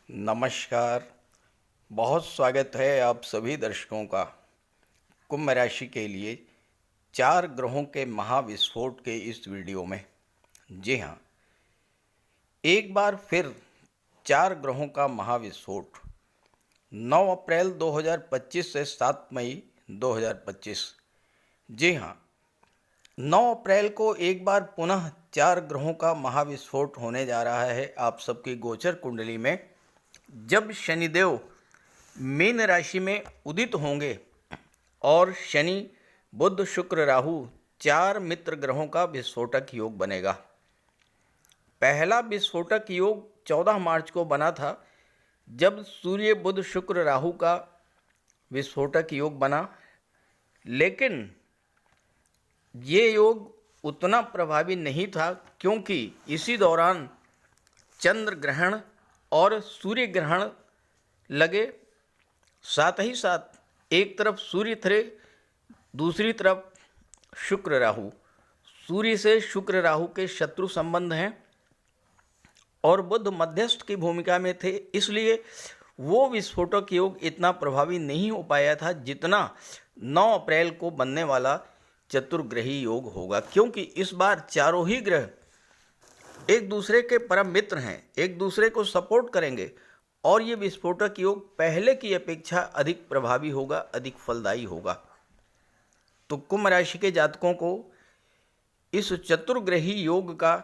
नमस्कार। बहुत स्वागत है आप सभी दर्शकों का कुंभ राशि के लिए 4 ग्रहों के महाविस्फोट के इस वीडियो में। जी हाँ, एक बार फिर 4 ग्रहों का महाविस्फोट 9 अप्रैल 2025 से 7 मई 2025। जी हाँ, 9 अप्रैल को एक बार पुनः 4 ग्रहों का महाविस्फोट होने जा रहा है आप सबकी गोचर कुंडली में, जब शनिदेव मीन राशि में उदित होंगे और शनि बुध शुक्र राहु 4 मित्र ग्रहों का विस्फोटक योग बनेगा। पहला विस्फोटक योग 14 मार्च को बना था, जब सूर्य बुध शुक्र राहु का विस्फोटक योग बना, लेकिन ये योग उतना प्रभावी नहीं था क्योंकि इसी दौरान चंद्र ग्रहण और सूर्य ग्रहण लगे। साथ ही साथ एक तरफ सूर्य थे, दूसरी तरफ शुक्र राहु। सूर्य से शुक्र राहु के शत्रु संबंध हैं और बुध मध्यस्थ की भूमिका में थे, इसलिए वो विस्फोटक योग इतना प्रभावी नहीं हो पाया था जितना 9 अप्रैल को बनने वाला चतुर्ग्रही योग होगा, क्योंकि इस बार चारों ही ग्रह एक दूसरे के परम मित्र हैं, एक दूसरे को सपोर्ट करेंगे और ये विस्फोटक योग पहले की अपेक्षा अधिक प्रभावी होगा, अधिक फलदायी होगा। तो कुंभ राशि के जातकों को इस चतुर्ग्रही योग का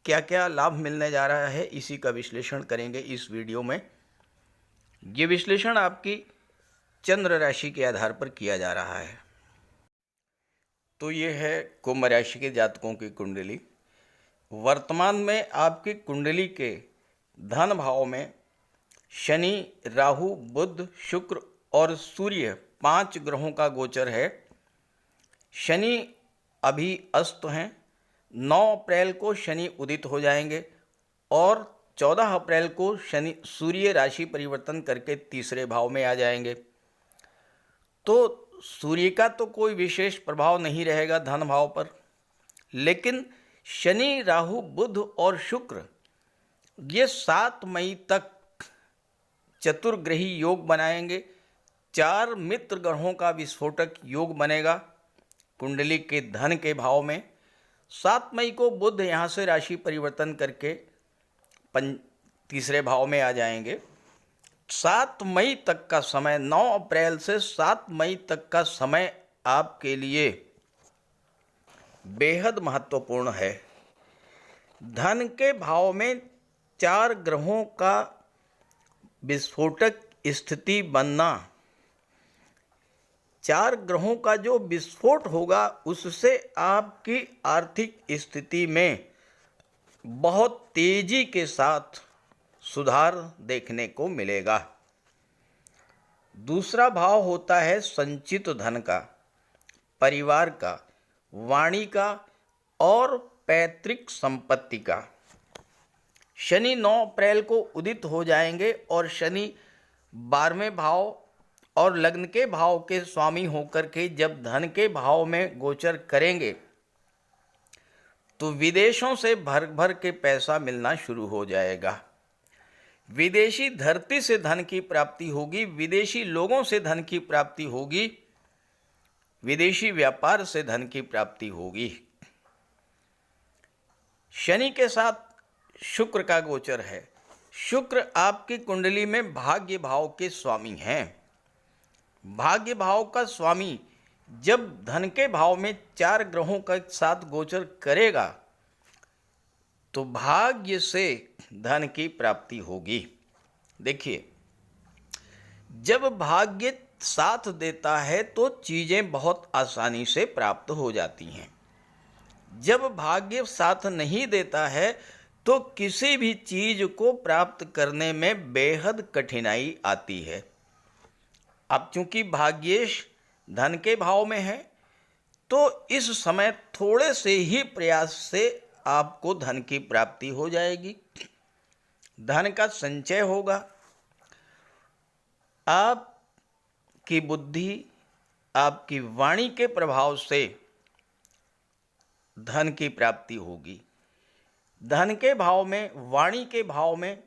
क्या क्या लाभ मिलने जा रहा है, इसी का विश्लेषण करेंगे इस वीडियो में। ये विश्लेषण आपकी चंद्र राशि के आधार पर किया जा रहा है। तो ये है कुंभ राशि के जातकों की कुंडली। वर्तमान में आपकी कुंडली के धन भाव में शनि, राहु, बुध, शुक्र और सूर्य 5 ग्रहों का गोचर है। शनि अभी अस्त हैं। 9 अप्रैल को शनि उदित हो जाएंगे और 14 अप्रैल को शनि सूर्य राशि परिवर्तन करके तीसरे भाव में आ जाएंगे। तो सूर्य का तो कोई विशेष प्रभाव नहीं रहेगा धन भाव पर, लेकिन शनि, राहु, बुध और शुक्र ये 7 मई तक चतुर्ग्रही योग बनाएंगे। 4 मित्र ग्रहों का विस्फोटक योग बनेगा कुंडली के धन के भाव में। 7 मई को बुध यहाँ से राशि परिवर्तन करके तीसरे भाव में आ जाएंगे। 7 मई तक का समय, 9 अप्रैल से 7 मई तक का समय आपके लिए बेहद महत्वपूर्ण है। धन के भाव में 4 ग्रहों का विस्फोटक स्थिति बनना, 4 ग्रहों का जो विस्फोट होगा उससे आपकी आर्थिक स्थिति में बहुत तेजी के साथ सुधार देखने को मिलेगा। दूसरा भाव होता है संचित धन का, परिवार का, वाणी का और पैतृक संपत्ति का। शनि 9 अप्रैल को उदित हो जाएंगे और शनि 12वें भाव और लग्न के भाव के स्वामी होकर के जब धन के भाव में गोचर करेंगे तो विदेशों से भर भर के पैसा मिलना शुरू हो जाएगा। विदेशी धरती से धन की प्राप्ति होगी, विदेशी लोगों से धन की प्राप्ति होगी, विदेशी व्यापार से धन की प्राप्ति होगी। शनि के साथ शुक्र का गोचर है। शुक्र आपकी कुंडली में भाग्य भाव के स्वामी हैं। भाग्य भाव का स्वामी जब धन के भाव में 4 ग्रहों का साथ गोचर करेगा तो भाग्य से धन की प्राप्ति होगी। देखिए, जब भाग्य साथ देता है तो चीज़ें बहुत आसानी से प्राप्त हो जाती हैं। जब भाग्य साथ नहीं देता है तो किसी भी चीज़ को प्राप्त करने में बेहद कठिनाई आती है। अब चूंकि भाग्येश धन के भाव में है तो इस समय थोड़े से ही प्रयास से आपको धन की प्राप्ति हो जाएगी, धन का संचय होगा। आपकी बुद्धि, आपकी वाणी के प्रभाव से धन की प्राप्ति होगी। धन के भाव में, वाणी के भाव में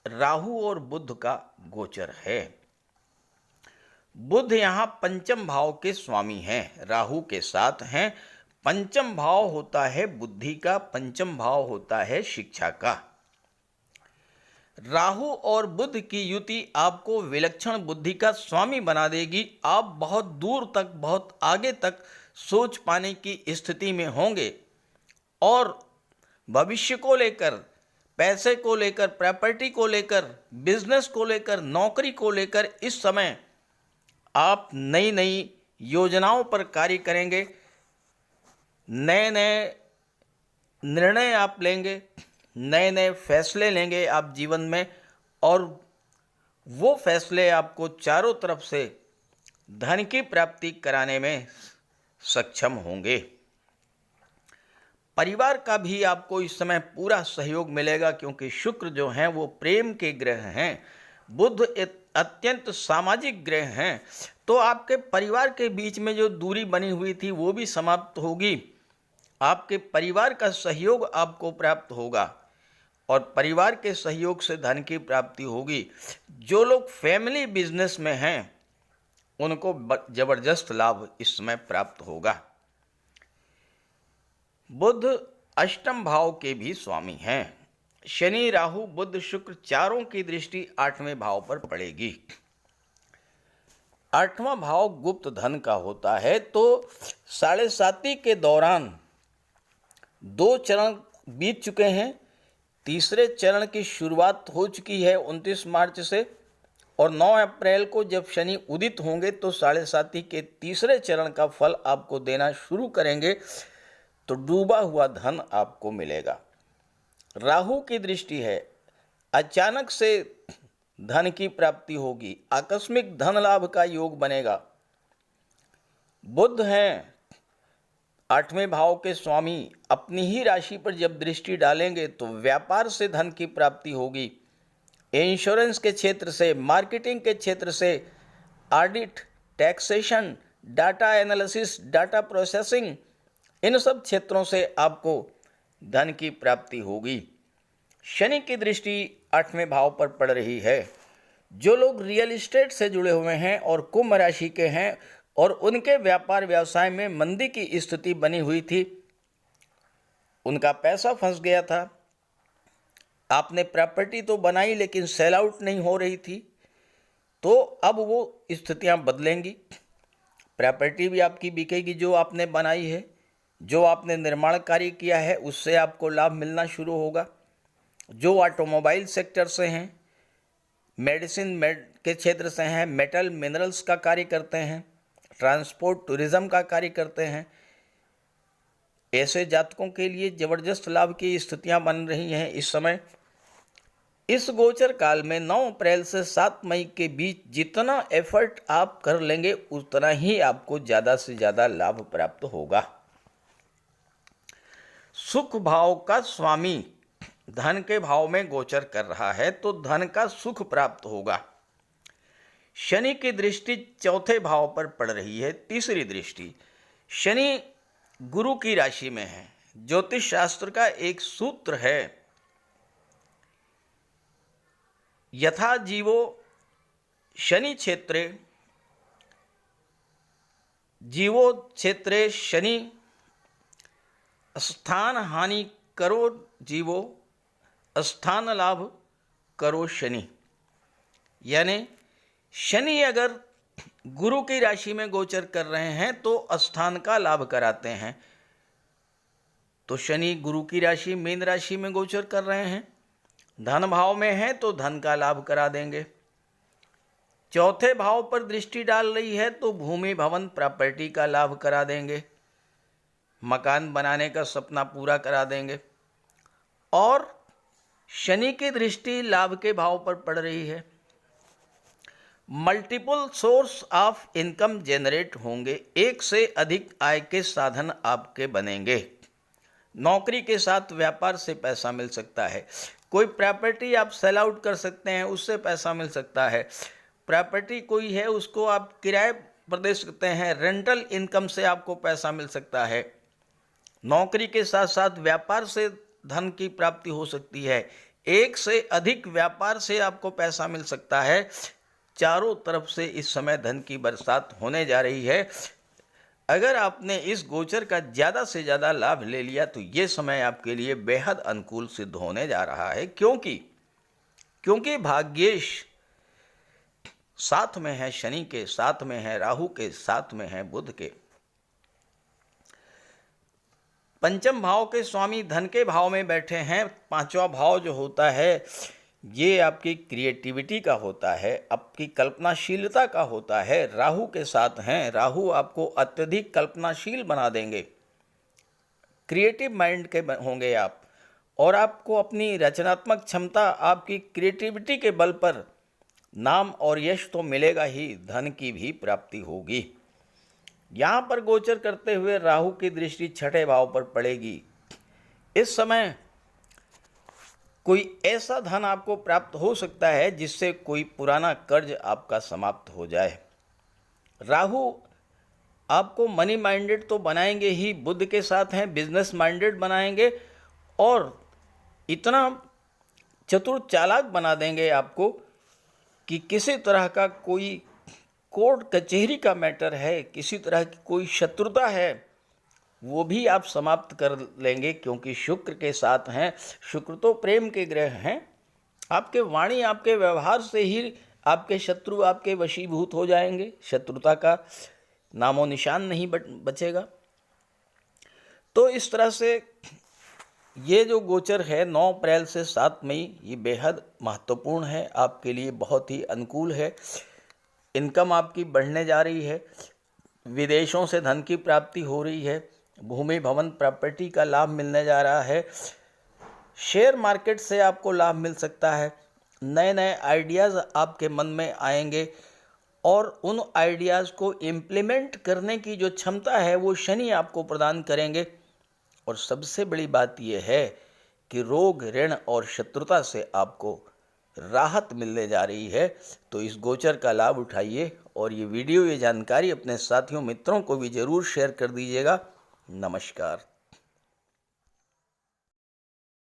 राहु और बुध का गोचर है। बुध यहाँ पंचम भाव के स्वामी हैं, राहु के साथ हैं। पंचम भाव होता है बुद्धि का, पंचम भाव होता है शिक्षा का। राहु और बुध की युति आपको विलक्षण बुद्धि का स्वामी बना देगी। आप बहुत दूर तक, बहुत आगे तक सोच पाने की स्थिति में होंगे और भविष्य को लेकर, पैसे को लेकर, प्रॉपर्टी को लेकर, बिजनेस को लेकर, नौकरी को लेकर इस समय आप नई नई योजनाओं पर कार्य करेंगे, नए नए निर्णय आप लेंगे, नए नए फैसले लेंगे आप जीवन में, और वो फैसले आपको चारों तरफ से धन की प्राप्ति कराने में सक्षम होंगे। परिवार का भी आपको इस समय पूरा सहयोग मिलेगा, क्योंकि शुक्र जो हैं वो प्रेम के ग्रह हैं, बुध अत्यंत सामाजिक ग्रह हैं। तो आपके परिवार के बीच में जो दूरी बनी हुई थी वो भी समाप्त होगी। आपके परिवार का सहयोग आपको प्राप्त होगा और परिवार के सहयोग से धन की प्राप्ति होगी। जो लोग फैमिली बिजनेस में हैं उनको जबरदस्त लाभ इस समय प्राप्त होगा। बुध अष्टम भाव के भी स्वामी हैं। शनि, राहु, बुध, शुक्र चारों की दृष्टि 8वें भाव पर पड़ेगी। 8वां भाव गुप्त धन का होता है। तो 7.5 के दौरान 2 चरण बीत चुके हैं। तीसरे चरण की शुरुआत हो चुकी है 29 मार्च से, और 9 अप्रैल को जब शनि उदित होंगे तो 7.5 के तीसरे चरण का फल आपको देना शुरू करेंगे। तो डूबा हुआ धन आपको मिलेगा। राहु की दृष्टि है, अचानक से धन की प्राप्ति होगी, आकस्मिक धन लाभ का योग बनेगा। बुध हैं 8वें भाव के स्वामी, अपनी ही राशि पर जब दृष्टि डालेंगे तो व्यापार से धन की प्राप्ति होगी, इंश्योरेंस के क्षेत्र से, मार्केटिंग के क्षेत्र से, audit, taxation, data analysis, data processing, इन सब क्षेत्रों से आपको धन की प्राप्ति होगी। शनि की दृष्टि 8वें भाव पर पड़ रही है। जो लोग रियल एस्टेट से जुड़े हुए हैं और कुंभ राशि के हैं और उनके व्यापार व्यवसाय में मंदी की स्थिति बनी हुई थी, उनका पैसा फंस गया था, आपने प्रॉपर्टी तो बनाई लेकिन सेल आउट नहीं हो रही थी, तो अब वो स्थितियां बदलेंगी। प्रॉपर्टी भी आपकी बिकेगी जो आपने बनाई है, जो आपने निर्माण कार्य किया है उससे आपको लाभ मिलना शुरू होगा। जो ऑटोमोबाइल सेक्टर से हैं, मेडिसिन के क्षेत्र से हैं, मेटल मिनरल्स का कार्य करते हैं, ट्रांसपोर्ट टूरिज्म का कार्य करते हैं, ऐसे जातकों के लिए ज़बरदस्त लाभ की स्थितियां बन रही हैं इस समय। इस गोचर काल में 9 अप्रैल से 7 मई के बीच जितना एफर्ट आप कर लेंगे उतना ही आपको ज़्यादा से ज़्यादा लाभ प्राप्त होगा। सुख भाव का स्वामी धन के भाव में गोचर कर रहा है तो धन का सुख प्राप्त होगा। शनि की दृष्टि 4थे भाव पर पड़ रही है, तीसरी दृष्टि। शनि गुरु की राशि में है। ज्योतिष शास्त्र का एक सूत्र है, यथा जीवो शनि क्षेत्रे, जीवो क्षेत्रे शनि स्थान हानि करो जीवो, स्थान लाभ करो शनि। यानी शनि अगर गुरु की राशि में गोचर कर रहे हैं तो स्थान का लाभ कराते हैं। तो शनि गुरु की राशि मीन राशि में गोचर कर रहे हैं, धन भाव में है तो धन का लाभ करा देंगे। 4थे भाव पर दृष्टि डाल रही है तो भूमि भवन प्रॉपर्टी का लाभ करा देंगे, मकान बनाने का सपना पूरा करा देंगे। और शनि की दृष्टि लाभ के भाव पर पड़ रही है, multiple source of income generate होंगे, एक से अधिक आय के साधन आपके बनेंगे। नौकरी के साथ व्यापार से पैसा मिल सकता है, कोई प्रॉपर्टी आप सेल आउट कर सकते हैं, उससे पैसा मिल सकता है। प्रॉपर्टी कोई है उसको आप किराए पर दे सकते हैं, रेंटल इनकम से आपको पैसा मिल सकता है। नौकरी के साथ साथ व्यापार से धन की प्राप्ति हो सकती है। एक से अधिक व्यापार से आपको पैसा मिल सकता है। चारों तरफ से इस समय धन की बरसात होने जा रही है। अगर आपने इस गोचर का ज़्यादा से ज़्यादा लाभ ले लिया तो ये समय आपके लिए बेहद अनुकूल सिद्ध होने जा रहा है, क्योंकि भाग्येश साथ में है शनि के, साथ में है राहु के, साथ में है बुध के। पंचम भाव के स्वामी धन के भाव में बैठे हैं। पांचवा भाव जो होता है ये आपकी क्रिएटिविटी का होता है, आपकी कल्पनाशीलता का होता है। राहु के साथ हैं, राहु आपको अत्यधिक कल्पनाशील बना देंगे, क्रिएटिव माइंड के होंगे आप, और आपको अपनी रचनात्मक क्षमता, आपकी क्रिएटिविटी के बल पर नाम और यश तो मिलेगा ही, धन की भी प्राप्ति होगी। यहाँ पर गोचर करते हुए राहु की दृष्टि छठे भाव पर पड़ेगी। इस समय कोई ऐसा धन आपको प्राप्त हो सकता है जिससे कोई पुराना कर्ज आपका समाप्त हो जाए। राहु आपको मनी माइंडेड तो बनाएंगे ही, बुध के साथ हैं, बिजनेस माइंडेड बनाएंगे और इतना चतुर चालाक बना देंगे आपको कि किसी तरह का कोई कोर्ट कचहरी का मैटर है, किसी तरह की कोई शत्रुता है, वो भी आप समाप्त कर लेंगे, क्योंकि शुक्र के साथ हैं। शुक्र तो प्रेम के ग्रह हैं। आपके वाणी, आपके व्यवहार से ही आपके शत्रु आपके वशीभूत हो जाएंगे, शत्रुता का नामो निशान नहीं बचेगा। तो इस तरह से ये जो गोचर है 9 अप्रैल से 7 मई, ये बेहद महत्वपूर्ण है, आपके लिए बहुत ही अनुकूल है। इनकम आपकी बढ़ने जा रही है, विदेशों से धन की प्राप्ति हो रही है, भूमि भवन प्रॉपर्टी का लाभ मिलने जा रहा है, शेयर मार्केट से आपको लाभ मिल सकता है, नए नए आइडियाज़ आपके मन में आएंगे और उन आइडियाज़ को इम्प्लीमेंट करने की जो क्षमता है वो शनि आपको प्रदान करेंगे। और सबसे बड़ी बात यह है कि रोग, ऋण और शत्रुता से आपको राहत मिलने जा रही है। तो इस गोचर का लाभ उठाइए और ये वीडियो, ये जानकारी अपने साथियों मित्रों को भी ज़रूर शेयर कर दीजिएगा। नमस्कार।